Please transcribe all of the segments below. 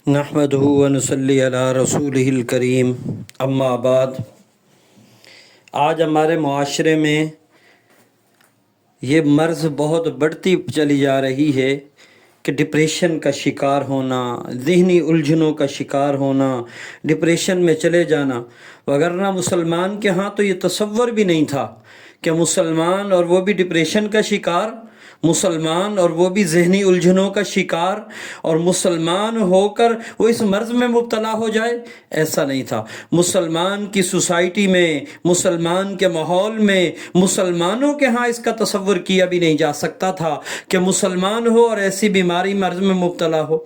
نحمده ونصلی علی رسولہ الکریم اما بعد۔ آج ہمارے معاشرے میں یہ مرض بہت بڑھتی چلی جا رہی ہے کہ ڈپریشن کا شکار ہونا، ذہنی الجھنوں کا شکار ہونا، ڈپریشن میں چلے جانا، وگرنہ مسلمان کے ہاں تو یہ تصور بھی نہیں تھا کہ مسلمان اور وہ بھی ڈپریشن کا شکار، مسلمان اور وہ بھی ذہنی الجھنوں کا شکار، اور مسلمان ہو کر وہ اس مرض میں مبتلا ہو جائے۔ ایسا نہیں تھا۔ مسلمان کی سوسائٹی میں، مسلمان کے ماحول میں، مسلمانوں کے ہاں اس کا تصور کیا بھی نہیں جا سکتا تھا کہ مسلمان ہو اور ایسی بیماری مرض میں مبتلا ہو۔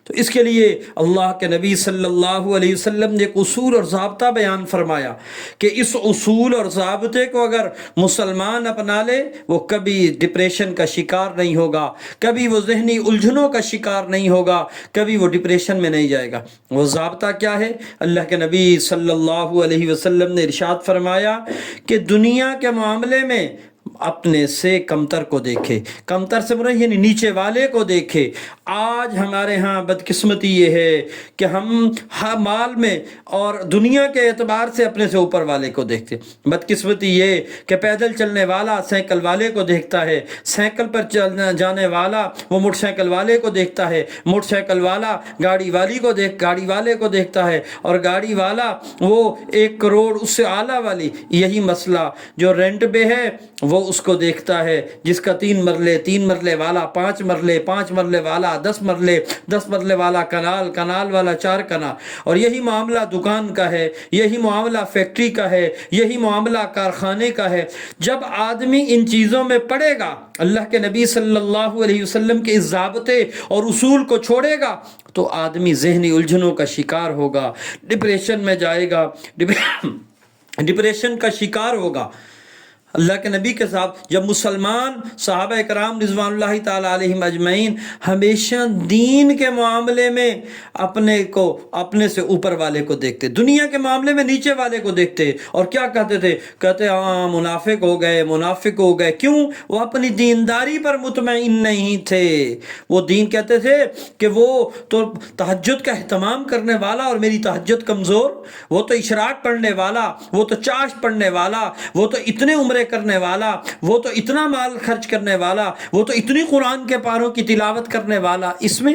تو اس کے لیے اللہ کے نبی صلی اللہ علیہ وسلم نے ایک اصول اور ضابطہ بیان فرمایا کہ اس اصول اور ضابطے کو اگر مسلمان اپنا لے وہ کبھی ڈپریشن کا شکار نہیں ہوگا، کبھی وہ ذہنی الجھنوں کا شکار نہیں ہوگا، کبھی وہ ڈپریشن میں نہیں جائے گا۔ وہ ضابطہ کیا ہے؟ اللہ کے نبی صلی اللہ علیہ وسلم نے ارشاد فرمایا کہ دنیا کے معاملے میں اپنے سے کمتر کو دیکھے۔ کمتر سے مراد یعنی نیچے والے کو دیکھے۔ آج ہمارے ہاں بدقسمتی یہ ہے کہ ہم مال میں اور دنیا کے اعتبار سے اپنے سے اوپر والے کو دیکھتے۔ بدقسمتی یہ کہ پیدل چلنے والا سائیکل والے کو دیکھتا ہے، سائیکل پر جانے والا وہ موٹر سائیکل والے کو دیکھتا ہے، موٹر سائیکل والا گاڑی والے کو دیکھتا ہے، اور گاڑی والا وہ 1 کروڑ اس سے اعلیٰ والی۔ یہی مسئلہ جو رینٹ پہ ہے وہ اس کو دیکھتا ہے جس کا 3 مرلے والا 5 مرلے والا 10 مرلے والا کنال والا 4 کنال۔ اور یہی معاملہ دکان کا ہے، یہی معاملہ فیکٹری کا ہے، یہی معاملہ کارخانے کا ہے۔ جب آدمی ان چیزوں میں پڑے گا، اللہ کے نبی صلی اللہ علیہ وسلم کے اس ضابطے اور اصول کو چھوڑے گا تو آدمی ذہنی الجھنوں کا شکار ہوگا، ڈپریشن میں جائے گا، ڈپریشن کا شکار ہوگا۔ اللہ کے نبی کے ساتھ جب مسلمان صحابہ کرام رضوان اللہ تعالیٰ علیہم اجمعین ہمیشہ دین کے معاملے میں اپنے سے اوپر والے کو دیکھتے، دنیا کے معاملے میں نیچے والے کو دیکھتے، اور کیا کہتے منافق ہو گئے۔ کیوں؟ وہ اپنی دینداری پر مطمئن نہیں تھے۔ وہ دین کہتے تھے کہ وہ تو تہجد کا اہتمام کرنے والا اور میری تہجد کمزور، وہ تو اشراق پڑھنے والا، وہ تو چاش پڑھنے والا، وہ تو اتنے عمرے کرنے والا، وہ تو اتنا مال خرچ کرنے والا، وہ تو اتنی قرآن کے پاروں کی تلاوت کرنے والا۔ اس میں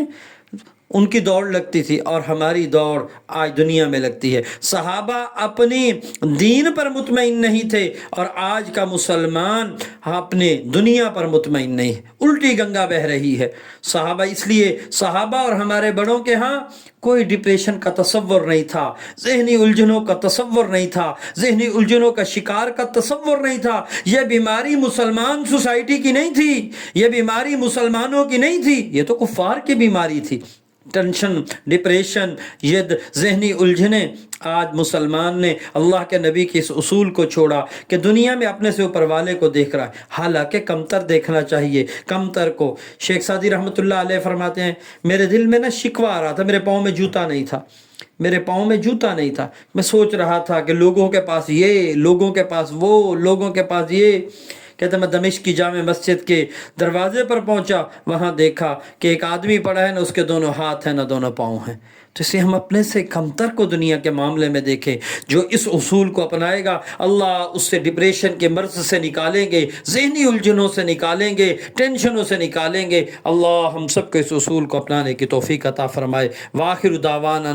ان کی دوڑ لگتی تھی اور ہماری دوڑ آج دنیا میں لگتی ہے۔ صحابہ اپنی دین پر مطمئن نہیں تھے اور آج کا مسلمان اپنے دنیا پر مطمئن نہیں ہے، الٹی گنگا بہہ رہی ہے۔ صحابہ اور ہمارے بڑوں کے ہاں کوئی ڈپریشن کا تصور نہیں تھا، ذہنی الجھنوں کا تصور نہیں تھا، ذہنی الجھنوں کا شکار کا تصور نہیں تھا۔ یہ بیماری مسلمان سوسائٹی کی نہیں تھی، یہ بیماری مسلمانوں کی نہیں تھی، یہ تو کفار کی بیماری تھی۔ ٹینشن، ڈپریشن، یہ ذہنی الجھنیں۔ آج مسلمان نے اللہ کے نبی کے اس اصول کو چھوڑا کہ دنیا میں اپنے سے اوپر والے کو دیکھ رہا ہے، حالانکہ کمتر دیکھنا چاہیے، کمتر کو۔ شیخ سعدی رحمۃ اللہ علیہ فرماتے ہیں میرے دل میں شکوہ آ رہا تھا، میرے پاؤں میں جوتا نہیں تھا، میں سوچ رہا تھا کہ لوگوں کے پاس یہ، لوگوں کے پاس وہ، لوگوں کے پاس یہ۔ کہتے میں دمشق کی جامع مسجد کے دروازے پر پہنچا، وہاں دیکھا کہ ایک آدمی پڑا ہے، نہ اس کے دونوں ہاتھ ہیں نہ دونوں پاؤں ہیں۔ تو اسے ہم اپنے سے کمتر کو دنیا کے معاملے میں دیکھیں۔ جو اس اصول کو اپنائے گا اللہ اس سے ڈپریشن کے مرض سے نکالیں گے، ذہنی الجھنوں سے نکالیں گے، ٹینشنوں سے نکالیں گے۔ اللہ ہم سب کو اس اصول کو اپنانے کی توفیق عطا فرمائے۔ وآخر دعوانا